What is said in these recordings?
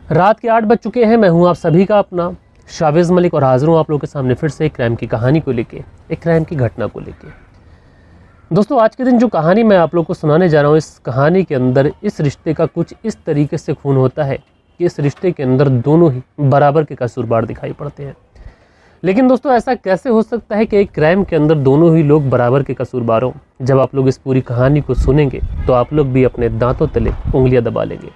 रात के 8 बज चुके हैं। मैं हूं आप सभी का अपना शावेज़ मलिक और हाजिर हूं आप लोगों के सामने फिर से एक क्राइम की कहानी को लेके, एक क्राइम की घटना को लेके। दोस्तों, आज के दिन जो कहानी मैं आप लोगों को सुनाने जा रहा हूं, इस कहानी के अंदर इस रिश्ते का कुछ इस तरीके से खून होता है कि इस रिश्ते के अंदर दोनों ही बराबर के कसूरवार दिखाई पड़ते हैं। लेकिन दोस्तों, ऐसा कैसे हो सकता है कि एक क्राइम के अंदर दोनों ही लोग बराबर के कसूरवार हों? जब आप लोग इस पूरी कहानी को सुनेंगे तो आप लोग भी अपने दांतों तले उंगलियां दबा लेंगे।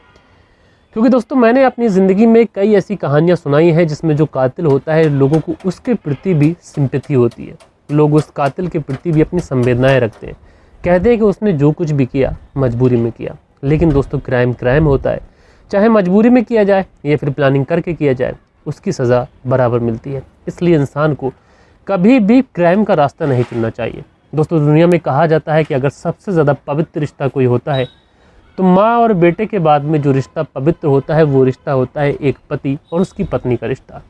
क्योंकि दोस्तों, मैंने अपनी ज़िंदगी में कई ऐसी कहानियाँ सुनाई हैं जिसमें जो कातिल होता है लोगों को उसके प्रति भी सिंपैथी होती है। लोग उस कातिल के प्रति भी अपनी संवेदनाएं रखते हैं। कहते हैं कि उसने जो कुछ भी किया मजबूरी में किया। लेकिन दोस्तों, क्राइम होता है, चाहे मजबूरी में किया जाए या फिर प्लानिंग करके किया जाए, उसकी सज़ा बराबर मिलती है। इसलिए इंसान को कभी भी क्राइम का रास्ता नहीं चुनना चाहिए। दोस्तों, दुनिया में कहा जाता है कि अगर सबसे ज़्यादा पवित्र रिश्ता कोई होता है तो माँ और बेटे के बाद में जो रिश्ता पवित्र होता है वो रिश्ता होता है एक पति और उसकी पत्नी का रिश्ता।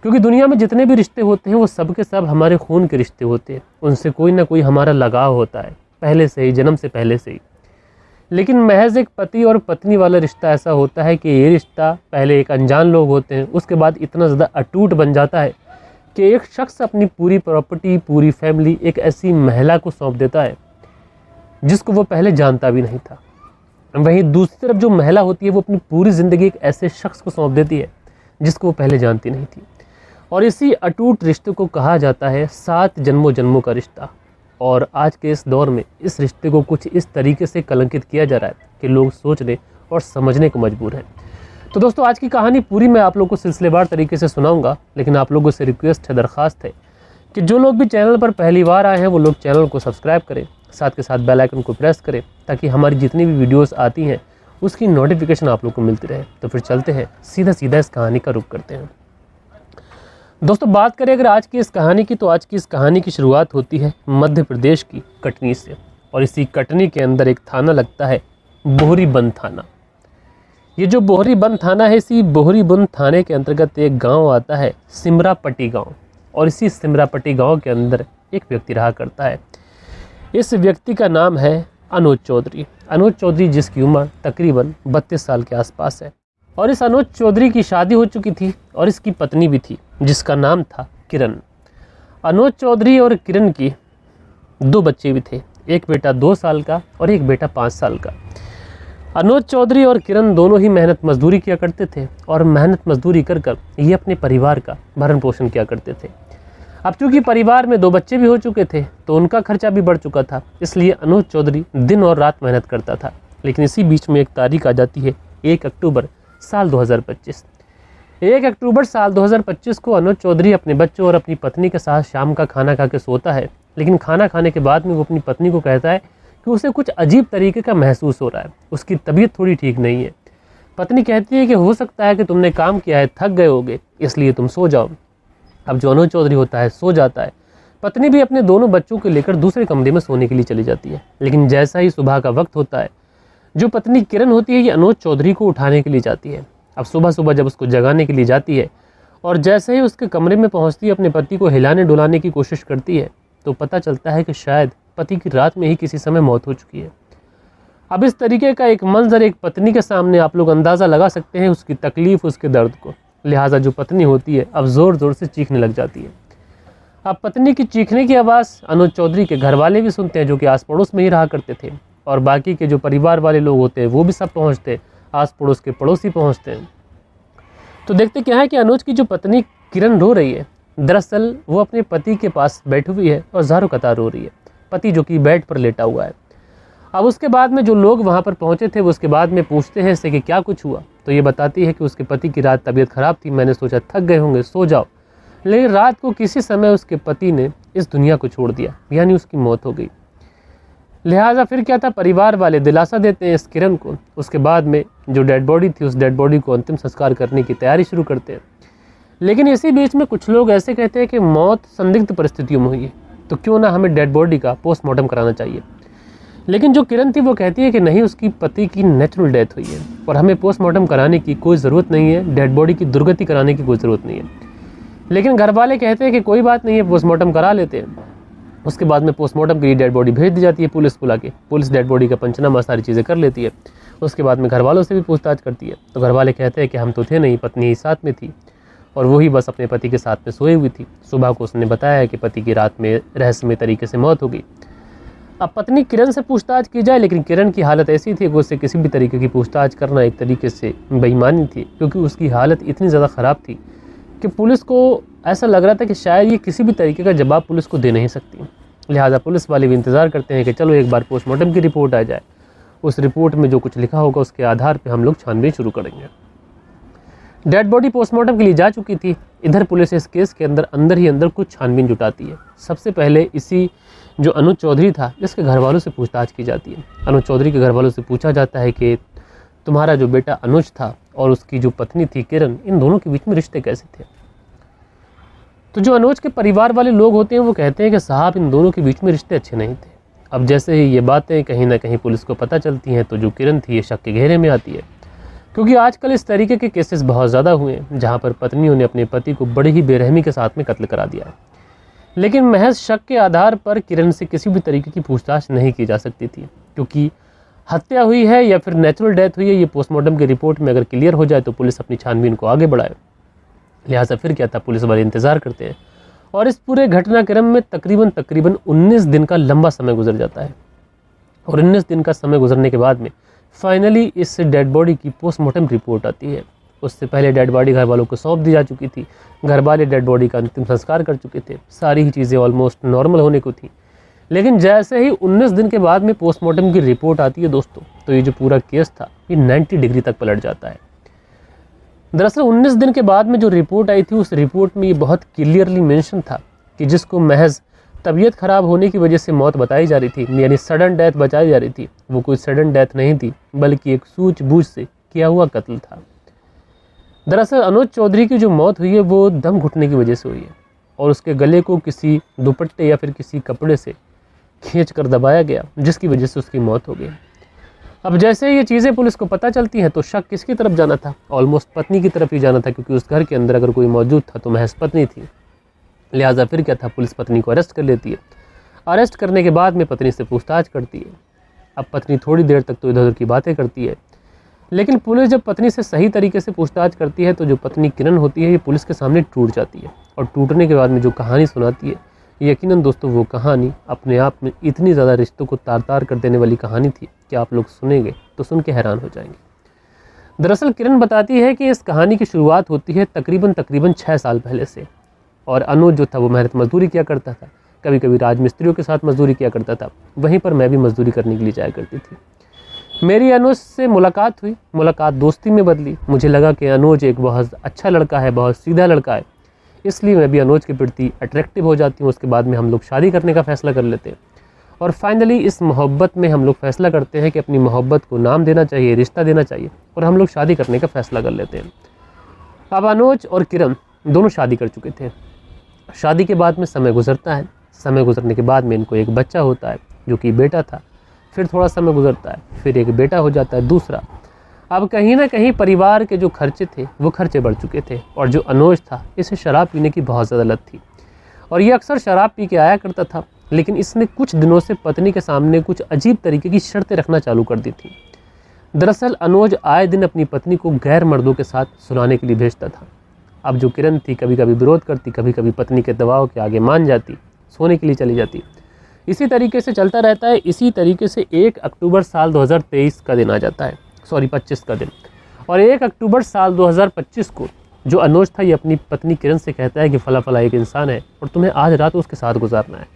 क्योंकि दुनिया में जितने भी रिश्ते होते हैं वो सब के सब हमारे खून के रिश्ते होते हैं। उनसे कोई ना कोई हमारा लगाव होता है पहले से ही, जन्म से पहले से ही। लेकिन महज एक पति और पत्नी वाला रिश्ता ऐसा होता है कि ये रिश्ता पहले एक अनजान लोग होते हैं, उसके बाद इतना ज़्यादा अटूट बन जाता है कि एक शख्स अपनी पूरी प्रॉपर्टी, पूरी फैमिली एक ऐसी महिला को सौंप देता है जिसको वो पहले जानता भी नहीं था। वहीं दूसरी तरफ जो महिला होती है वो अपनी पूरी ज़िंदगी एक ऐसे शख्स को सौंप देती है जिसको वो पहले जानती नहीं थी। और इसी अटूट रिश्ते को कहा जाता है 7 जन्मों जन्मों का रिश्ता। और आज के इस दौर में इस रिश्ते को कुछ इस तरीके से कलंकित किया जा रहा है कि लोग सोचने और समझने को मजबूर हैं। तो दोस्तों, आज की कहानी पूरी मैं आप लोगों को सिलसिलेवार तरीके से सुनाऊँगा। लेकिन आप लोगों से रिक्वेस्ट है, दरख्वास्त है कि जो लोग भी चैनल पर पहली बार आए हैं वो लोग चैनल को सब्सक्राइब करें, साथ के साथ बेल आइकन को प्रेस करें ताकि हमारी जितनी भी वीडियोस आती हैं उसकी नोटिफिकेशन आप लोग को मिलती रहे। तो फिर चलते हैं, सीधा इस कहानी का रुख करते हैं। दोस्तों, बात करें अगर आज की इस कहानी की, तो आज की इस कहानी की शुरुआत होती है मध्य प्रदेश की कटनी से। और इसी कटनी के अंदर एक थाना लगता है बोहरीबंद थाना। ये जो बोहरीबंद थाना है, इसी बोहरीबंद थाने के अंतर्गत एक गाँव आता है सिमरापट्टी गाँव। और इसी सिमरापट्टी गाँव के अंदर एक व्यक्ति रहा करता है। इस व्यक्ति का नाम है अनुज चौधरी। अनुज चौधरी जिसकी उम्र तकरीबन 32 साल के आसपास है। और इस अनुज चौधरी की शादी हो चुकी थी और इसकी पत्नी भी थी जिसका नाम था किरण। अनुज चौधरी और किरण की 2 बच्चे भी थे, एक बेटा 2 साल का और एक बेटा 5 साल का। अनुज चौधरी और किरण दोनों ही मेहनत मजदूरी किया करते थे और मेहनत मजदूरी कर कर ये अपने परिवार का भरण पोषण किया करते थे। अब चूँकि परिवार में 2 बच्चे भी हो चुके थे तो उनका खर्चा भी बढ़ चुका था, इसलिए अनुज चौधरी दिन और रात मेहनत करता था। लेकिन इसी बीच में एक तारीख आ जाती है 1 अक्टूबर साल 2025। 1 अक्टूबर साल 2025 को अनुज चौधरी अपने बच्चों और अपनी पत्नी के साथ शाम का खाना खा के सोता है। लेकिन खाना खाने के बाद में वो अपनी पत्नी को कहता है कि उसे कुछ अजीब तरीके का महसूस हो रहा है, उसकी तबीयत थोड़ी ठीक नहीं है। पत्नी कहती है कि हो सकता है कि तुमने काम किया है, थक गए होगे, इसलिए तुम सो जाओ। अब जो अनुज चौधरी होता है सो जाता है। पत्नी भी अपने दोनों बच्चों को लेकर दूसरे कमरे में सोने के लिए चली जाती है। लेकिन जैसा ही सुबह का वक्त होता है, जो पत्नी किरण होती है ये अनुज चौधरी को उठाने के लिए जाती है। अब सुबह जब उसको जगाने के लिए जाती है और जैसे ही उसके कमरे में पहुंचती है, अपने पति को हिलाने डुलाने की कोशिश करती है तो पता चलता है कि शायद पति की रात में ही किसी समय मौत हो चुकी है। अब इस तरीके का एक मंजर एक पत्नी के सामने आप लोग अंदाज़ा लगा सकते हैं उसकी तकलीफ़, उसके दर्द को। लिहाजा जो पत्नी होती है अब ज़ोर से चीखने लग जाती है। अब पत्नी की चीखने की आवाज़ अनुज चौधरी के घर वाले भी सुनते हैं, जो कि आस पड़ोस में ही रहा करते थे। और बाकी के जो परिवार वाले लोग होते हैं वो भी सब पहुंचते, आस पड़ोस के पड़ोसी पहुंचते हैं। तो देखते क्या है कि अनुज की जो पत्नी किरण रो रही है, दरअसल वो अपने पति के पास बैठी हुई है और ज़ारो कतार रो रही है, पति जो कि बेड पर लेटा हुआ है। अब उसके बाद में जो लोग वहाँ पर पहुँचे थे वो उसके बाद में पूछते हैं इससे कि क्या कुछ हुआ, तो ये बताती है कि उसके पति की रात तबीयत ख़राब थी, मैंने सोचा थक गए होंगे सो जाओ। लेकिन रात को किसी समय उसके पति ने इस दुनिया को छोड़ दिया, यानी उसकी मौत हो गई। लिहाजा फिर क्या था, परिवार वाले दिलासा देते हैं इस किरण को। उसके बाद में जो डेड बॉडी थी उस डेड बॉडी को अंतिम संस्कार करने की तैयारी शुरू करते हैं। लेकिन इसी बीच में कुछ लोग ऐसे कहते हैं कि मौत संदिग्ध परिस्थितियों में हुई है, तो क्यों ना हमें डेड बॉडी का पोस्टमार्टम कराना चाहिए। लेकिन जो किरण थी वो कहती है कि नहीं, उसकी पति की नेचुरल डेथ हुई है और हमें पोस्टमार्टम कराने की कोई ज़रूरत नहीं है, डेड बॉडी की दुर्गति कराने की कोई ज़रूरत नहीं है। लेकिन घर वाले कहते हैं कि कोई बात नहीं है, पोस्टमार्टम करा लेते हैं। उसके बाद में पोस्टमार्टम के लिए डेड बॉडी भेज दी जाती है पुलिस बुला के। पुलिस डेड बॉडी का पंचनामा सारी चीज़ें कर लेती है। उसके बाद में घर वालों से भी पूछताछ करती है तो घर वाले कहते हैं कि हम तो थे नहीं, पत्नी ही साथ में थी और वही बस अपने पति के साथ में सोई हुई थी। सुबह को उसने बताया कि पति की रात में रहस्यमय तरीके से मौत हो गई। अब पत्नी किरण से पूछताछ की जाए, लेकिन किरण की हालत ऐसी थी कि उससे किसी भी तरीके की पूछताछ करना एक तरीके से बेईमानी थी, क्योंकि उसकी हालत इतनी ज़्यादा ख़राब थी कि पुलिस को ऐसा लग रहा था कि शायद ये किसी भी तरीके का जवाब पुलिस को दे नहीं सकती। लिहाजा पुलिस वाले भी इंतज़ार करते हैं कि चलो एक बार पोस्टमार्टम की रिपोर्ट आ जाए, उस रिपोर्ट में जो कुछ लिखा होगा उसके आधार पर हम लोग छानबीन शुरू करेंगे। डेड बॉडी पोस्टमार्टम के लिए जा चुकी थी। इधर पुलिस इस केस के अंदर ही अंदर कुछ छानबीन जुटाती है। सबसे पहले इसी जो अनुज चौधरी था इसके घर वालों से पूछताछ की जाती है। अनुज चौधरी के घर वालों से पूछा जाता है कि तुम्हारा जो बेटा अनुज था और उसकी जो पत्नी थी किरण, इन दोनों के बीच में रिश्ते कैसे थे। तो जो अनुज के परिवार वाले लोग होते हैं वो कहते हैं कि साहब इन दोनों के बीच में रिश्ते अच्छे नहीं थे। अब जैसे ही ये बातें कहीं ना कहीं पुलिस को पता चलती हैं तो जो किरण थी ये शक के घेरे में आती है, क्योंकि आजकल इस तरीके के केसेस बहुत ज़्यादा हुए हैं जहाँ पर पत्नियों ने अपने पति को बड़ी ही बेरहमी के साथ में कत्ल करा दिया है। लेकिन महज शक के आधार पर किरण से किसी भी तरीके की पूछताछ नहीं की जा सकती थी, क्योंकि हत्या हुई है या फिर नेचुरल डेथ हुई है ये पोस्टमार्टम की रिपोर्ट में अगर क्लियर हो जाए तो पुलिस अपनी छानबीन को आगे बढ़ाए। लिहाजा फिर क्या था, पुलिस वाले इंतज़ार करते हैं और इस पूरे घटनाक्रम में तकरीबन 19 दिन का लंबा समय गुजर जाता है। और 19 दिन का समय गुजरने के बाद में फाइनली इस डेड बॉडी की पोस्टमार्टम रिपोर्ट आती है। उससे पहले डेड बॉडी घर वालों को सौंप दी जा चुकी थी। घर वाले डेड बॉडी का अंतिम संस्कार कर चुके थे। सारी ही चीज़ें ऑलमोस्ट नॉर्मल होने को थी। लेकिन जैसे ही 19 दिन के बाद में पोस्टमार्टम की रिपोर्ट आती है दोस्तों, तो ये जो पूरा केस था ये 90 डिग्री तक पलट जाता है। दरअसल 19 दिन के बाद में जो रिपोर्ट आई थी उस रिपोर्ट में ये बहुत क्लियरली मेंशन था कि जिसको महज तबीयत ख़राब होने की वजह से मौत बताई जा रही थी, यानी सडन डेथ बताई जा रही थी, वो कोई सडन डेथ नहीं थी बल्कि एक सूझबूझ से किया हुआ कत्ल था। दरअसल अनुज चौधरी की जो मौत हुई है वो दम घुटने की वजह से हुई है और उसके गले को किसी दुपट्टे या फिर किसी कपड़े से खींच कर दबाया गया, जिसकी वजह से उसकी मौत हो गई। अब जैसे ये चीज़ें पुलिस को पता चलती हैं तो शक किसकी तरफ जाना था, ऑलमोस्ट पत्नी की तरफ ही जाना था, क्योंकि उस घर के अंदर अगर कोई मौजूद था तो महज पत्नी थी। लिहाजा फिर क्या था, पुलिस पत्नी को अरेस्ट कर लेती है। अरेस्ट करने के बाद में पत्नी से पूछताछ करती है। अब पत्नी थोड़ी देर तक तो इधर उधर की बातें करती है, लेकिन पुलिस जब पत्नी से सही तरीके से पूछताछ करती है तो जो पत्नी किरण होती है ये पुलिस के सामने टूट जाती है। और टूटने के बाद में जो कहानी सुनाती है, यकीनन दोस्तों वो कहानी अपने आप में इतनी ज़्यादा रिश्तों को तार तार कर देने वाली कहानी थी कि आप लोग सुनेंगे तो सुन के हैरान हो जाएंगे। दरअसल किरण बताती है कि इस कहानी की शुरुआत होती है तकरीबन 6 साल पहले से। और अनुज जो था वो मेहनत मजदूरी किया करता था, कभी कभी राजमिस्त्रियों के साथ मजदूरी किया करता था। वहीं पर मैं भी मजदूरी करने के लिए जाया करती थी। मेरी अनुज से मुलाकात हुई, मुलाकात दोस्ती में बदली। मुझे लगा कि अनुज एक बहुत अच्छा लड़का है, बहुत सीधा लड़का है, इसलिए मैं भी अनुज के प्रति अट्रैक्टिव हो जाती हूँ। उसके बाद में हम लोग शादी करने का फ़ैसला कर लेते हैं और फाइनली इस मोहब्बत में हम लोग फ़ैसला करते हैं कि अपनी मोहब्बत को नाम देना चाहिए, रिश्ता देना चाहिए, और हम लोग शादी करने का फ़ैसला कर लेते हैं। अब अनुज और किरण दोनों शादी कर चुके थे। शादी के बाद में समय गुजरता है। समय गुजरने के बाद में इनको एक बच्चा होता है जो कि बेटा था। फिर थोड़ा समय गुजरता है, फिर एक बेटा हो जाता है दूसरा। अब कहीं ना कहीं परिवार के जो खर्चे थे वो खर्चे बढ़ चुके थे और जो अनुज था इसे शराब पीने की बहुत ज़्यादा लत थी और ये अक्सर शराब पी के आया करता था। लेकिन इसने कुछ दिनों से पत्नी के सामने कुछ अजीब तरीके की शर्तें रखना चालू कर दी थी। दरअसल अनुज आए दिन अपनी पत्नी को गैर मर्दों के साथ सुनाने के लिए भेजता था। अब जो किरण थी कभी कभी विरोध करती, कभी कभी पत्नी के दबाव के आगे मान जाती, सोने के लिए चली जाती। इसी तरीके से चलता रहता है। इसी तरीके से 1 अक्टूबर साल 2023 का दिन आ जाता है, 25 का दिन। और 1 अक्टूबर साल 2025 को जो अनुज था ये अपनी पत्नी किरण से कहता है कि फला फला एक इंसान है और तुम्हें आज रात उसके साथ गुजारना है।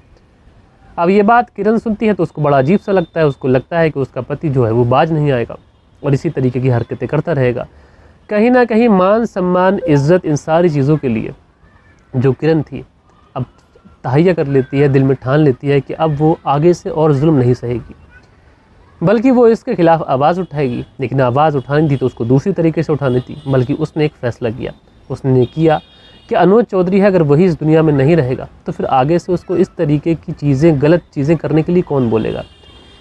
अब ये बात किरण सुनती है तो उसको बड़ा अजीब सा लगता है। उसको लगता है कि उसका पति जो है वो बाज नहीं आएगा और इसी तरीके की हरकतें करता रहेगा। कहीं ना कहीं मान सम्मान इज्जत इन सारी चीज़ों के लिए जो किरण थी अब तहैया कर लेती है, दिल में ठान लेती है कि अब वो आगे से और जुल्म नहीं सहेगी, बल्कि वो इसके खिलाफ आवाज़ उठाएगी। लेकिन आवाज़ उठानी थी तो उसको दूसरी तरीके से उठानी थी। बल्कि उसने एक फ़ैसला किया, उसने किया कि अनुज चौधरी है अगर वही इस दुनिया में नहीं रहेगा तो फिर आगे से उसको इस तरीके की चीज़ें, गलत चीज़ें करने के लिए कौन बोलेगा।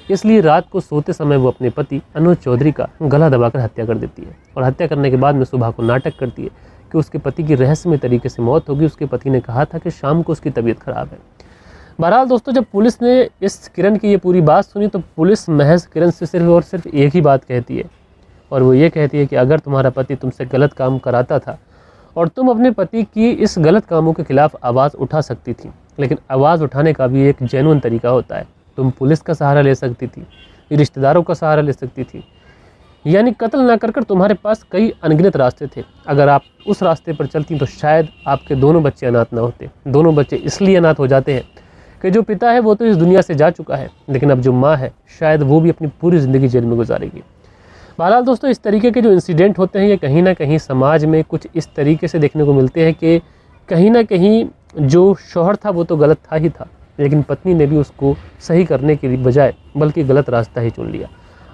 इसलिए रात को सोते समय वो अपने पति अनुज चौधरी का गला दबाकर हत्या कर देती है और हत्या करने के बाद में सुबह को नाटक करती है कि उसके पति की रहस्यमय तरीके से मौत होगी। उसके पति ने कहा था कि शाम को उसकी तबीयत ख़राब है। बहरहाल दोस्तों, जब पुलिस ने इस किरण की ये पूरी बात सुनी तो पुलिस महज किरण से सिर्फ और सिर्फ एक ही बात कहती है, और वो ये कहती है कि अगर तुम्हारा पति तुमसे गलत काम कराता था और तुम अपने पति की इस गलत कामों के खिलाफ आवाज़ उठा सकती थी, लेकिन आवाज़ उठाने का भी एक जेन्युइन तरीका होता है। तुम पुलिस का सहारा ले सकती थी, रिश्तेदारों का सहारा ले सकती थी, यानी कत्ल ना कर तुम्हारे पास कई अनगिनत रास्ते थे। अगर आप उस रास्ते पर चलती तो शायद आपके दोनों बच्चे अनाथ ना होते। दोनों बच्चे इसलिए अनाथ हो जाते हैं कि जो पिता है वो तो इस दुनिया से जा चुका है, लेकिन अब जो माँ है शायद वो भी अपनी पूरी ज़िंदगी जेल में गुजारेगी। बहरहाल दोस्तों, इस तरीके के जो इंसिडेंट होते हैं ये कहीं ना कहीं समाज में कुछ इस तरीके से देखने को मिलते हैं कि कहीं ना कहीं जो शौहर था वो तो गलत था ही था, लेकिन पत्नी ने भी उसको सही करने की बजाय बल्कि गलत रास्ता ही चुन लिया।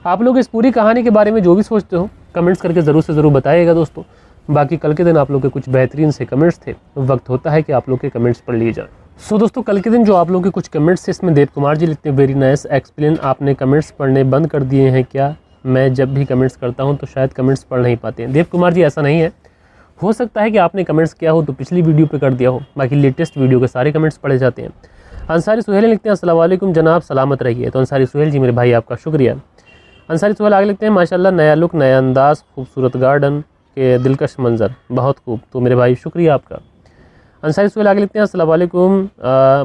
आप लोग इस पूरी कहानी के बारे में जो भी सोचते हो कमेंट्स करके ज़रूर से ज़रूर बताइएगा दोस्तों। बाकी कल के दिन आप लोग के कुछ बेहतरीन से कमेंट्स थे, वक्त होता है कि आप लोग के कमेंट्स पढ़ लिए जाए। सो दोस्तों, कल के दिन जो आप लोग के कुछ कमेंट्स थे इसमें देव कुमार जी लिखते हैं, वेरी नाइस एक्सप्लेन। आपने कमेंट्स पढ़ने बंद कर दिए हैं क्या? मैं जब भी कमेंट्स करता हूं तो शायद कमेंट्स पढ़ नहीं पाते हैं। देव कुमार जी, ऐसा नहीं है, हो सकता है कि आपने कमेंट्स किया हो तो पिछली वीडियो पे कर दिया हो, बाकी लेटेस्ट वीडियो के सारे कमेंट्स पढ़े जाते हैं। अंसारी सुहेल लिखते हैं, अस्सलाम वालेकुम जनाब, सलामत रहिए। तो अंसारी सुहेल जी मेरे भाई आपका शुक्रिया। अंसारी सुहेल आगे लिखते हैं, माशाल्लाह नया लुक, नया अंदाज़, खूबसूरत गार्डन के दिलकश मंजर, बहुत खूब। तो मेरे भाई शुक्रिया आपका। अंसारी सुहेल आगे लिखते हैं, अस्सलाम वालेकुम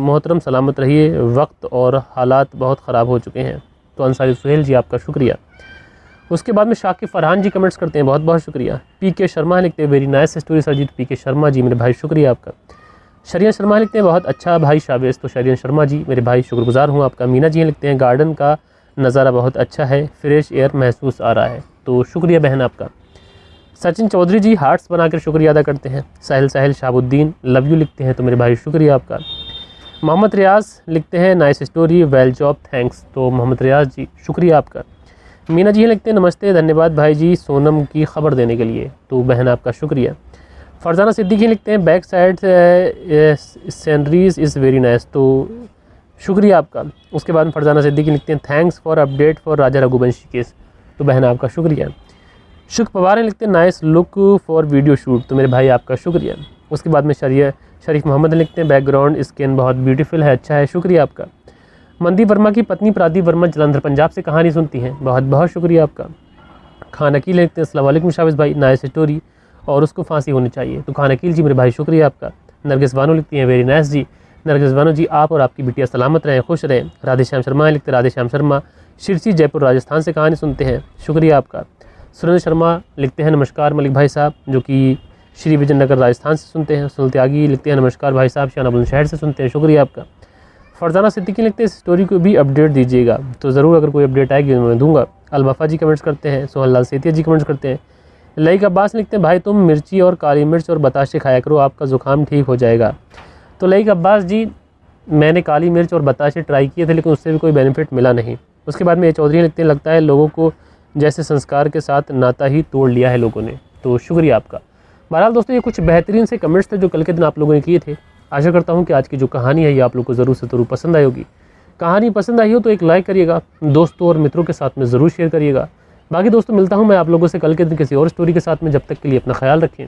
मोहतरम, सलामत रहिए, वक्त और हालात बहुत ख़राब हो चुके हैं। तो अंसारी सुहेल जी आपका शुक्रिया। उसके बाद में शाकिब फरहान जी कमेंट्स करते हैं, बहुत बहुत शुक्रिया। पीके शर्मा लिखते हैं, वेरी नाइस स्टोरी सरजीत। पीके शर्मा जी मेरे भाई शुक्रिया आपका। शरियन शर्मा लिखते हैं, बहुत अच्छा भाई शाबेश। तो शरियन शर्मा जी मेरे भाई शुक्रगुजार हूँ आपका। मीना जी लिखते हैं, गार्डन का नज़ारा बहुत अच्छा है, फ्रेश एयर महसूस आ रहा है। तो शुक्रिया बहन आपका। सचिन चौधरी जी हार्ट्स बनाकर शुक्रिया अदा करते हैं। साहिल शाहबुद्दीन लव यू लिखते हैं, तो मेरे भाई शुक्रिया आपका। मोहम्मद रियाज लिखते हैं, nice story, well job, thanks. तो मोहम्मद रियाज जी शुक्रिया आपका। मीना जी लिखते हैं, नमस्ते, धन्यवाद भाई जी सोनम की खबर देने के लिए। तो बहन आपका शुक्रिया। फरजाना सिद्दीकी लिखते हैं, back side sceneries is very nice. तो शुक्रिया आपका। उसके बाद फरजाना सिद्दीकी लिखते हैं, thanks for update for Raja Raghuvanshi case. तो बहन आपका शुक्रिया। शुक पवार लिखते हैं, nice look for video shoot. तो मेरे भाई आपका शुक्रिया। उसके बाद में शरीफ मोहम्मद लिखते हैं, बैकग्राउंड स्कैन बहुत ब्यूटीफुल है, अच्छा है, शुक्रिया आपका। मनदीप वर्मा की पत्नी प्रादीप वर्मा जलंधर पंजाब से कहानी सुनती हैं, बहुत बहुत शुक्रिया आपका। खान अकील लिखते हैं, अस्सलाम वालेकुम शाबिश भाई, नाइस स्टोरी और उसको फांसी होनी चाहिए। तो खान अकील जी मेरे भाई शुक्रिया आपका। नरगिस बानो लिखती हैं, वेरी नाइस जी। नरगिस बानो जी आप और आपकी बिटिया सलामत रहें, खुश रहें। राधे श्याम शर्मा लिखते हैं, राधे श्याम शर्मा शिरसी जयपुर राजस्थान से कहानी सुनते हैं, शुक्रिया आपका। सुरेंद्र शर्मा लिखते हैं, नमस्कार मलिक भाई साहब, जो कि श्री विजयनगर राजस्थान से सुनते हैं। सुनील त्यागी लिखते हैं, नमस्कार भाई साहब, शाना बुलंदशहर से सुनते हैं, शुक्रिया आपका। फरजाना सिद्दीकी लिखते हैं, इस स्टोरी को भी अपडेट दीजिएगा। तो ज़रूर अगर कोई अपडेट आएगी तो मैं दूंगा। अलवफा जी कमेंट्स करते हैं। सोहन लाल सेतिया जी कमेंट्स करते हैं। लईक अब्बास लिखते हैं, भाई तुम मिर्ची और काली मिर्च और बताशे खाया करो, आपका ज़ुकाम ठीक हो जाएगा। तो लईक अब्बास जी, मैंने काली मिर्च और बताशे ट्राई किए थे लेकिन उससे भी कोई बेनिफिट मिला नहीं। उसके बाद में ये चौधरी लिखते हैं, लगता है लोगों को जैसे संस्कार के साथ नाता ही तोड़ लिया है लोगों ने। तो शुक्रिया आपका। बहरहाल दोस्तों, ये कुछ बेहतरीन से कमेंट्स थे जो कल के दिन आप लोगों ने किए थे। आशा करता हूँ कि आज की जो कहानी है ये आप लोग को ज़रूर से ज़रूर पसंद आई होगी। कहानी पसंद आई हो तो एक लाइक करिएगा, दोस्तों और मित्रों के साथ में ज़रूर शेयर करिएगा। बाकी दोस्तों, मिलता हूँ मैं आप लोगों से कल के दिन किसी और स्टोरी के साथ में। जब तक के लिए अपना ख्याल रखें,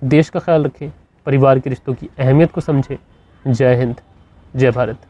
देश का ख्याल रखें, परिवार के रिश्तों की अहमियत को समझें। जय हिंद, जय भारत।